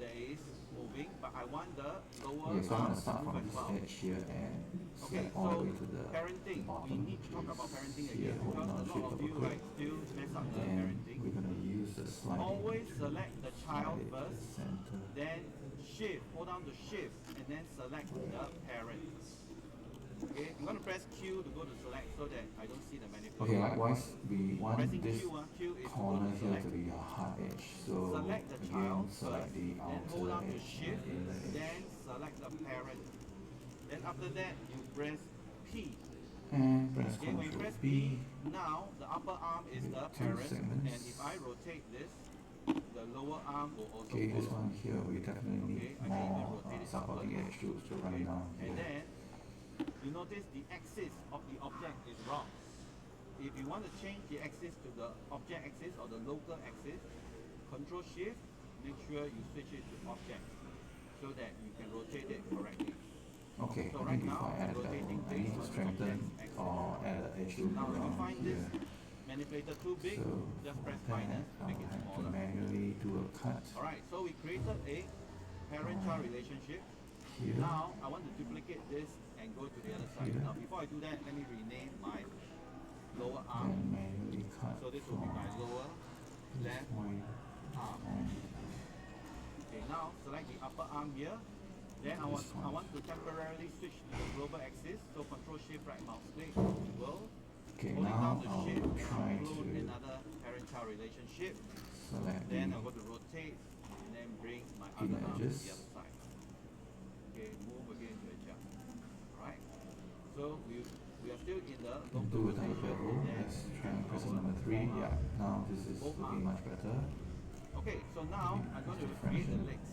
that is moving, but I want the lower Okay, so I'm arm gonna to start move from as this well. edge here and Okay, select all the so way to the parenting, we bottom, need to talk which about is parenting here, again holding because a down lot shift of double you click. like still mess up the Then parenting. we're gonna use the sliding Always to select the child slide it to the first, center. then shift, hold down to shift, and then select the parent. Okay, I'm going to press Q to go to select so that I don't see the manipulator. Okay, likewise, we want Pressing this Q is to go corner to here select. to be a hard edge. So Select the again, child select first, the then hold outer down to edge shift, and inner edge. then select the parent. Then after that, you press P. And press Okay, when you Ctrl press B. P, now the upper arm is the Two parent, segments. and if I rotate this, the lower arm will also Okay, this follow. one here we definitely need Okay, I can even more rotate it supporting upwards. edge tools to run Okay, down and here. then you notice the axis of the object is wrong. If you want to change the axis to the object axis or the local axis, Control Shift, make sure you switch it to object so that you can rotate it correctly. Okay, So I right think now, before I add I'm a bevel, rotating I need things to on the strengthen object's axis. or add an edge loop Now if you around find this here. manipulator too big, So just press for that, minus to I'll make it have to smaller. manually do a cut Alright, so we created a parent-child relationship. here. Now I want to duplicate this and go to the other side. Here. Now before I do that, let me rename my lower Then arm. manually cut So this will be from my lower this left point arm. and Okay, now select the upper arm here. Then I This one. want to temporarily switch to the global axis. So Control Shift right mouse click will. okay, Holding now down the I'll shift and try I'll clone to another parent-child relationship. select Then the I'll go to rotate and then bring my inner other arm to edges. the other side. Okay, move again to adjust. Alright. So we are still in the and local do another position. bevel. Then Let's try and press our number 3. forearm. Yeah, now this is Both looking arms. much better. Okay, so now I'm going to Differential. create the legs.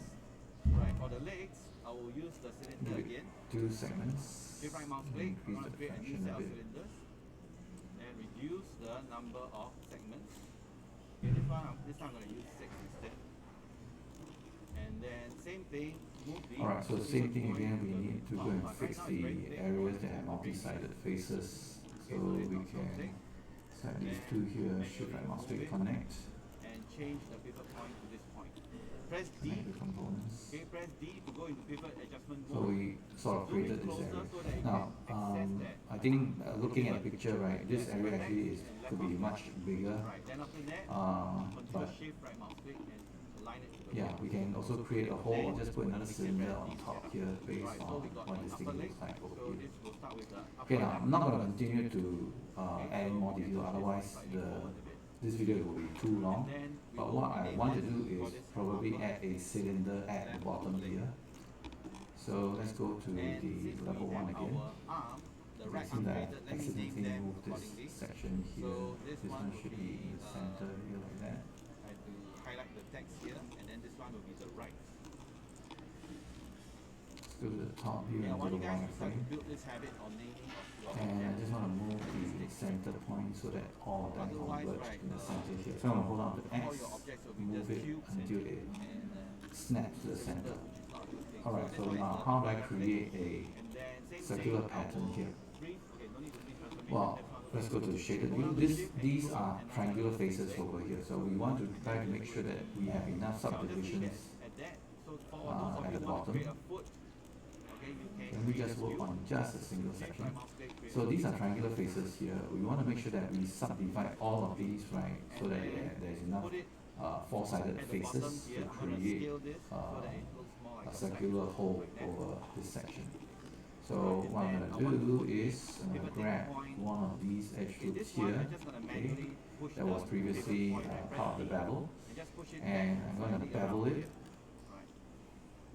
Right, for the legs, I will use the cylinder Give it again. 2 segments. Shift right mouse click, I'm Increase going the to create a new fraction set a of bit. cylinders. And reduce the number of segments. Okay, this time I'm going to use 6 instead. And And then same thing, move the. Alright, so same thing again, we need to go and fix the areas that have multi-sided faces. So we can select these two here, shift right mouse click, connect, and change the pivot point to this point. Press D. connect the components. Okay, press D to go into pivot adjustment mode. So we sort of created this area. Now, I think looking at the picture, right, this area actually could be much bigger. Right, then after that, But Control Shift right mouse click and align it to the yeah, we can also create a hole or just put another cylinder on top here based on what this thing looks like over So here. this will start with the upper Okay, now I'm not going to limb. continue to add more detail, otherwise this video will be too long. But what I want to do is probably add a cylinder at the bottom here. So let's go to the level 1 again. I think that I accidentally moved this section here. This one should be in the center here like that. I have to highlight the text here, and then this one will be the right. Let's go to the top here Yeah, I and want go you to guys to start wireframe. to build this habit on naming of your And I objects. just want to move the center point so that all of them Otherwise, converge right, in the center here. So I'm going to hold on to all X, your objects will be move just it cubes until it and snaps to the center. which is not a good thing. Alright, this so one is now the how do I right create click, a and then same circular thing, pattern here? breathe. Okay, no need to breathe transformation. Well, That's one. let's go to the shaded view. These are triangular faces over here. So we want to try to make sure that we have enough So I'll just leave subdivisions. it at that. So for those of at you the who want to bottom. create a foot, okay, you can Then we create just a work view. on just a single Okay, section. right mouse click, create So a these view. are triangular faces here. We want to make sure that we subdivide all of these, right, so that there's enough Put it four-sided at the bottom faces here. to I'm going to create scale this so that it looks more like a circular hole over this section. So And what I'm then going to do is I'm going to pivoting grab point. one of these edge Okay, loops this one here, I'm just going to okay, manually push that was the previously pivot point and part of the press D, bevel, and just push it and back I'm going to slightly bevel around it. here. Right.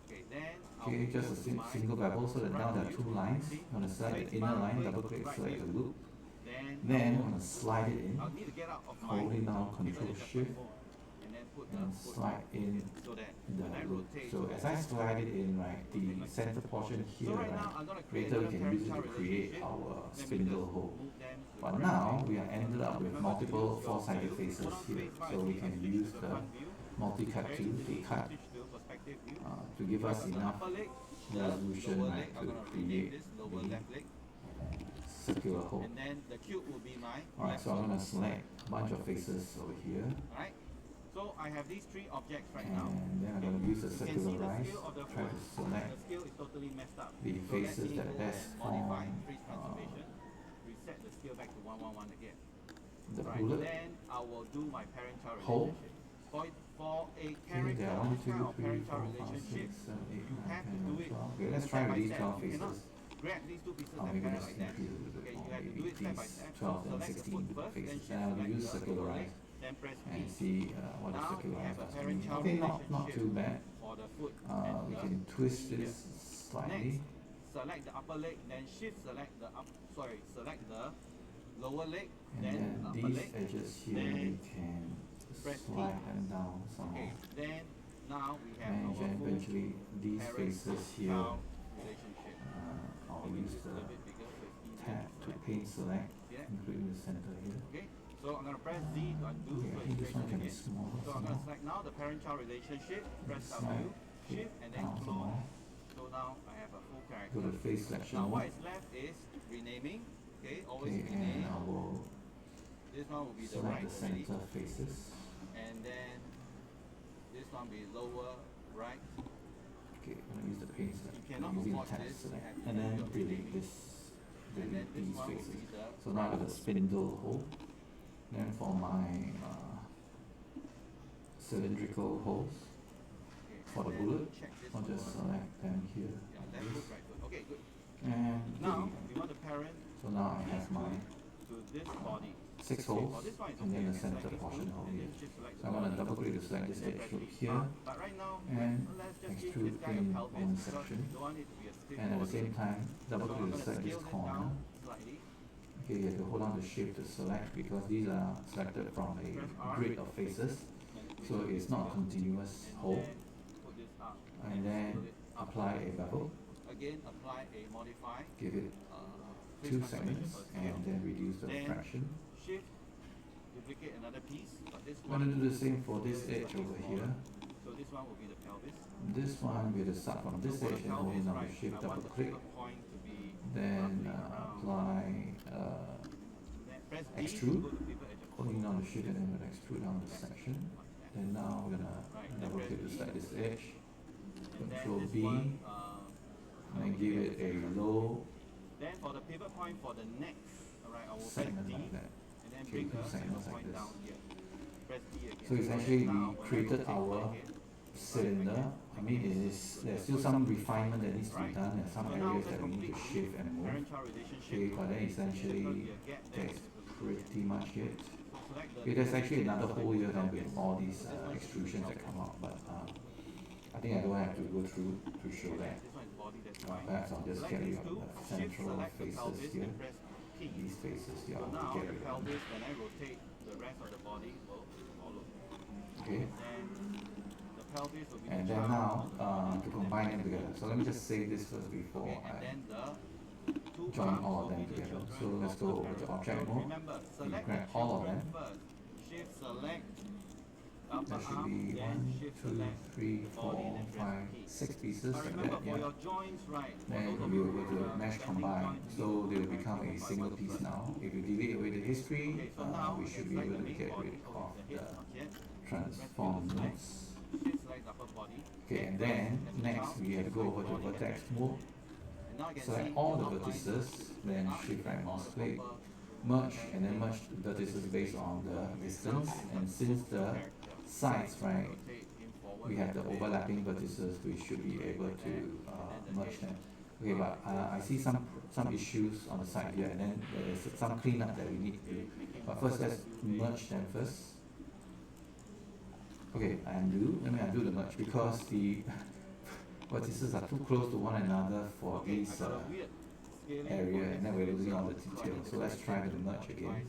Okay, then I'll Okay, just go a to my single bevel, so that now there are right two view. lines. See? I'm going to select the inner line, double click, select the loop. Then I'm going to slide it in, I'll need to get out of my holding down pivot Control adjustment Shift, mode, and then put the and foot slide in so that the when I loop. rotate, So as I slide it in, right, the center portion here, so right now right, I'm going to create later we another can use it to parent-child create relationship. our Let me spindle just hole. move them to the But right now view. we are ended up with multiple four-sided faces here, so we can use the multi-cut tool to cut to give us enough resolution, right, to create the circular hole. And then the cube will be my Alright, left so I'm side. going to select a bunch of faces over here, Alright, so I have these three objects right now. and then I'm going to use the You can circular see the rise, scale of the try foot. to select The scale is totally messed up. the So let faces me that go best and modify form freeze transformation. Reset the scale back to 111 again. the Right, bullet then I will do my parent-child hole. relationship. For a Okay, character, there are 1, 2, kind of 3, 4, parent-child 5, 6, relationship, 7, 8, you 9, have to 10, do 11, it 12. Okay, let's try step with by these step. 12 You cannot faces. grab these two pieces Or and maybe pair let's like that. increase it a Okay, little bit you more, have to do maybe it step by these step. 12 and Select the 16 foot first, then faces. shift And I'll select use the circular lower rise leg, then press B. and see what the Now circular we rise have a does to me. parent-child Okay, not too relationship bad. for the foot We and can the twist here. this slightly. Next, select the upper leg, then shift select the select the lower leg, And then then the upper these leg. edges here, then we can press T. slide them down somehow. Okay, then now we have And our full eventually these faces here, parent-child relationship. I'll Maybe use it's a the little bit bigger, so it's easier tab to to select. paint select, See that? including the center here. Okay, so I'm going to press Z to undo Okay, I for think this one iteration can be again. smaller So I'm some going to more. select now the parent-child relationship, press Slide W, shift, and then down some clone. more. So now I have a full Go character. to face selection Now what mode. is left is renaming. Okay, always Okay, and rename. I will This one will be the select right the already. center faces. And then this one will be lower right. Okay, I'm gonna use the paint select. You cannot Using the avoid tab this, you select, have to and do then your delete renaming. this, And then delete this these one will faces. be the So now I got the spindle hole. Then for my cylindrical holes okay, for the and then bullet, check this I'll one. just select them here Yeah, like left this. foot, right foot. Okay, good. And Now delete. we want the parent So now I have my to this body. 6 For holes, this one is and okay. then the you can center select this portion two, hole and here. then just select So the I'm gonna bottom. double click to select this And then edge press loop release. here, But right now, and let's just give extrude this guy a in pelvis one because section. we don't want it to be a stiff and at the body. same time double So I'm click to gonna select this scale this corner. down slightly. Okay, you have to hold on to shift to select because these are selected from a grid of faces, so it's not a continuous And hole. then put this up. And then put it up. apply a bevel, Again, apply a modify. give it Freeze 2 transformation seconds, for scale. and then reduce the Then fraction. Shift, duplicate another piece. But this I'm gonna one do the same for this is edge slightly over smaller. here. So this one will be the pelvis. This one we have to start from this So for edge the and holding pelvis, down right, the shift, I double want the click, pivot point to be then roughly around. apply Then press D to extrude, go to pivot edge of holding control. down the shift and then we're gonna extrude down the section. Then now we're gonna Right, then double press click to D. select this edge, And then Control this B, one, and then give it a low then for the pivot point for the next, alright, I will press segment D like that. and then Okay, bring two the pivot segments like point this. down here. Press D again. So essentially Now, we when I created rotate my our head, cylinder. I mean, there's still some refinement that needs to be done and some so now areas let's that we need to complete shift and move. parent-child relationship. Okay, but then essentially Because you get there that's is pretty much it. So select the Okay, there's actually another select whole the year then pelvis. with all these So this one is extrusions that pelvis. come out, but I think I don't have to go through to show that. This one is body, that's fine. Perhaps I'll just Select get rid these of two, the shift central select the faces pelvis here. and press P. These faces here, So I'll now get the rid of them. pelvis, when I rotate, the rest of the body will follow. Okay, Then the pelvis will be and the then child. now to combine them together. So let me just save this first before Okay, and I then the two join arms all of will them be the together. children So let's of go the over to parent. object So mode. remember, You select grab the all of children them. first. Shift select upper There should arm, be then 1, shift 2, select 3, the 4, body, then press 5, P. 6 pieces But like remember, that, for yeah. your joints, right, for Then those of we you will go who to are mesh bending combine, joints, so you they will need to become a press single button piece first. now. If you delete away the history, Okay, so now we you should can be select able the to main get body. rid Oh, of the the head, not yet. transform Press nodes. Shift select upper body. Okay, and then As a next child, we have to go over to body, vertex then mode, And now you can select see all the outline vertices, then arc shift right mouse the click, proper merge, and then merge the vertices based on the distance. And since the sides, right, rotate him forward. we have the overlapping vertices, we should be able to merge them. Okay, but I see some issues on the side here, and then there's some cleanup that we need to do. But first, let's merge them first. Okay, undo. Let me undo the merge because the vertices are too close to one another for this area, and then we're losing all the detail. So let's try to merge again.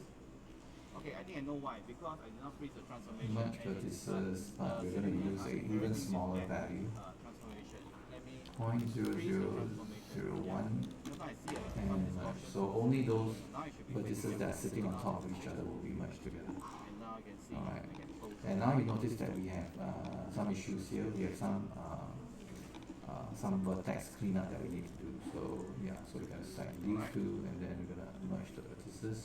Okay, I think I know why. Because I did not freeze the transformation. Merge vertices, but we're going to use a even smaller value. Transformation. Let me 0.0001 Because I see a and merge. So only those vertices that are sitting on top of each other will be merged together. And now I can see. Alright. I can close And now you notice that we have some issues here. We have some vertex cleanup that we need to do. So yeah, so we're gonna select these two, and then we're gonna merge the vertices.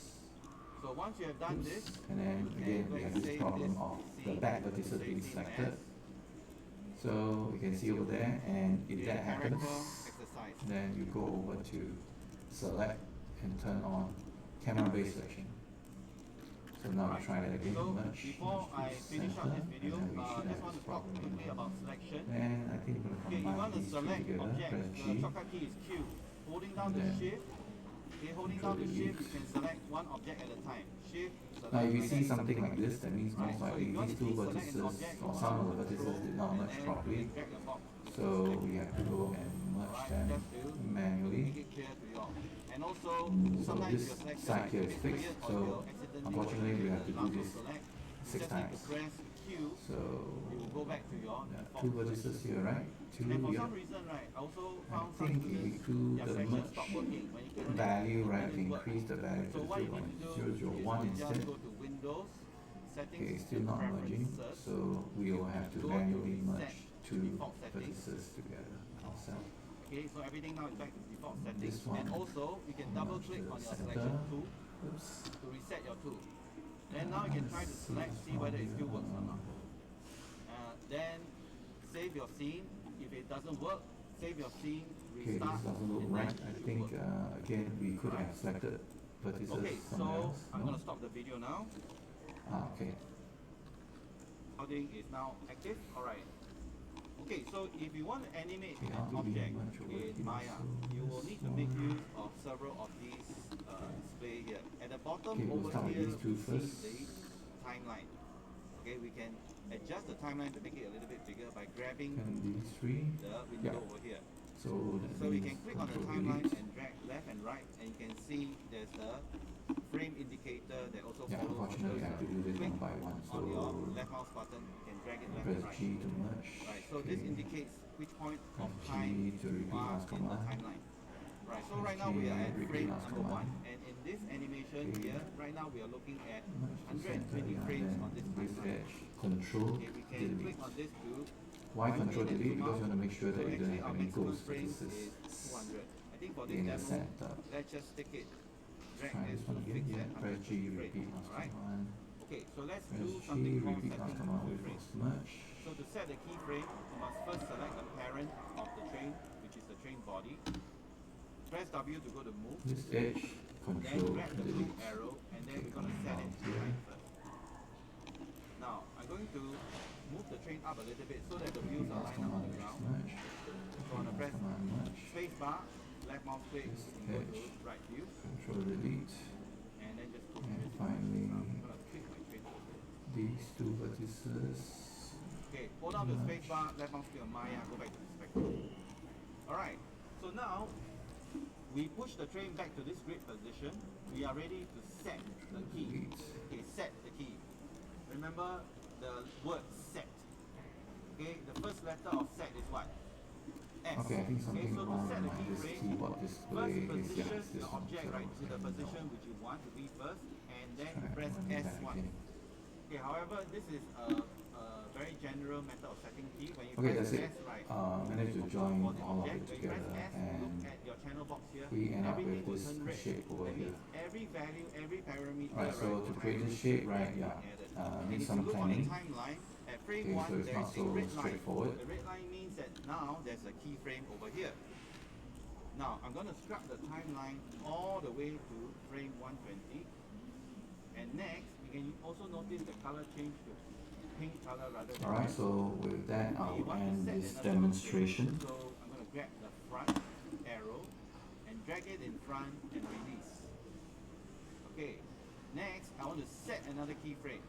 So once you have done this, And then again we have this problem of the back vertices being selected. So we can see over there, and if that happens, then you go over to select and turn on camera based selection. So now we try that again, So merge before I to finish center, up this and video, then we I should just have want this to talk problem quickly in about selection. And I think we're Okay, you gonna want combine to these two select together, objects. press The G, shortcut key is Q. Holding down the Then shift. Okay, holding down the shift, you can select one object at a time. Shift, select. now if you see something like this, that means Right, most so likely if you want these to two select an vertices, object, or some of the vertices did not merge and properly. drag the box. So we have to go and merge Right, them just to make manually. it clear to you all. And also, So sometimes this your selection side here is is fixed, weird or so you'll accidentally unfortunately we have to do lasso this select. 6 You just need times. to press Q, So you will go back to your yeah, default two vertices here, right? Two And for here. some reason, right, I also I found some think if we users, do their the section merge stopped working when you click on it. value, right, It we didn't work. increase the value So to what you need to do 0.001 is just instead. go to Windows, Settings, Okay, still and not merging, Preferences. so we will have to Go to manually reset merge two default settings. vertices together ourselves. Okay, so everything now is back to default settings. This one, And also, you can double click merge on the your center. selection tool Oops. to reset your tool. Then now you can try to select, see whether it still works or not. Then save your scene. If it doesn't work, save your scene, Okay, this restart, doesn't look and then right. it I should think work. again we could have selected vertices Okay, somewhere so else. I'm No? going to stop the video now. Okay. Recording is now active. Alright. Okay, so if you want to animate Okay, an how do we object merge over in here? Maya, So you will this need to make one. use of several of these display here. At the bottom Okay, we'll over start with here, these two you see first. the timeline. Okay, we can adjust the timeline to make it a little bit bigger by grabbing Can these three? the window Yeah. over here. So that So we means can click on the control timeline delete. and drag left and right, and you can see there's the frame indicator that also Yeah, follows on unfortunately I have to do this click one by one. on your So left mouse button, you can drag it left press and right. G to merge. Right, so this Okay. indicates which point of Press time G to you repeat are last in the command. timeline. Right, so Press right now we are G, at repeat frame last number 1, command. and in this animation pattern here. Right now we are looking at Merge to center, 120 yeah, frames then on this this timeline. edge, control, Okay, we can delete. click on this to Why control zoom in and delete? zoom Because out. you want to make sure So that you don't actually have our any maximum ghost frames is vertices 200. I think for this in the demo, center. let's just stick it, drag Try and this one again, fix yeah, at press G, 120 repeat frames. master Alright. command. Okay, so let's Press do G, something called repeat setting master command with keyframe. force merge. So to set the keyframe, you must first select the parent of the train, which is the train body. Press W to go to move. This edge, Then control, grab the blue delete. arrow, and then Okay, we're going to coming set down it to here. right first. Now, I'm going to move the train up a little bit so that the wheels Repeat are master lined up on the command, ground. merge. So I'm going to press Command merge. space bar, left mouse click, This and go to edge. right view, Control delete. and then just push And it. finally, I'm going to click my train over. these two vertices. Okay, hold down the space bar, left mouse click on Maya, go back to the spectrum. Alright, so now we push the train back to this grid position. We are ready to set the key. Delete. Okay, set the key. Remember the word set. Okay, the first letter of set is what? S. Okay, I think something so to wrong set the with my this keyframe, keyboard display first is position yeah, this your one. object So right to the let me position know. which you want to be first, and then Try press running that S1. again. Okay, however, this is a very general method of setting key. When you Okay, press that's it. S, right, Managed to join for the all of object, it when you press together, S, and look at your channel box here. we end up Everything with will this turn red. shape over That here. means every value, every parameter, Alright, so right, to will create have this shape, right, red yeah, added. needs And if some you look on the planning. timeline, at frame Okay, 1, so it's there not is so a red line. straightforward. The red line means that now there's a keyframe over here. Now, I'm going to scrub the timeline all the way to frame 120. And next, you can also notice the color change to pink color rather than Alright, red. so with that, Okay, you I'll want to end set this another demonstration. keyframe. So I'm going to grab the front arrow and drag it in front and release. Okay, next I want to set another keyframe.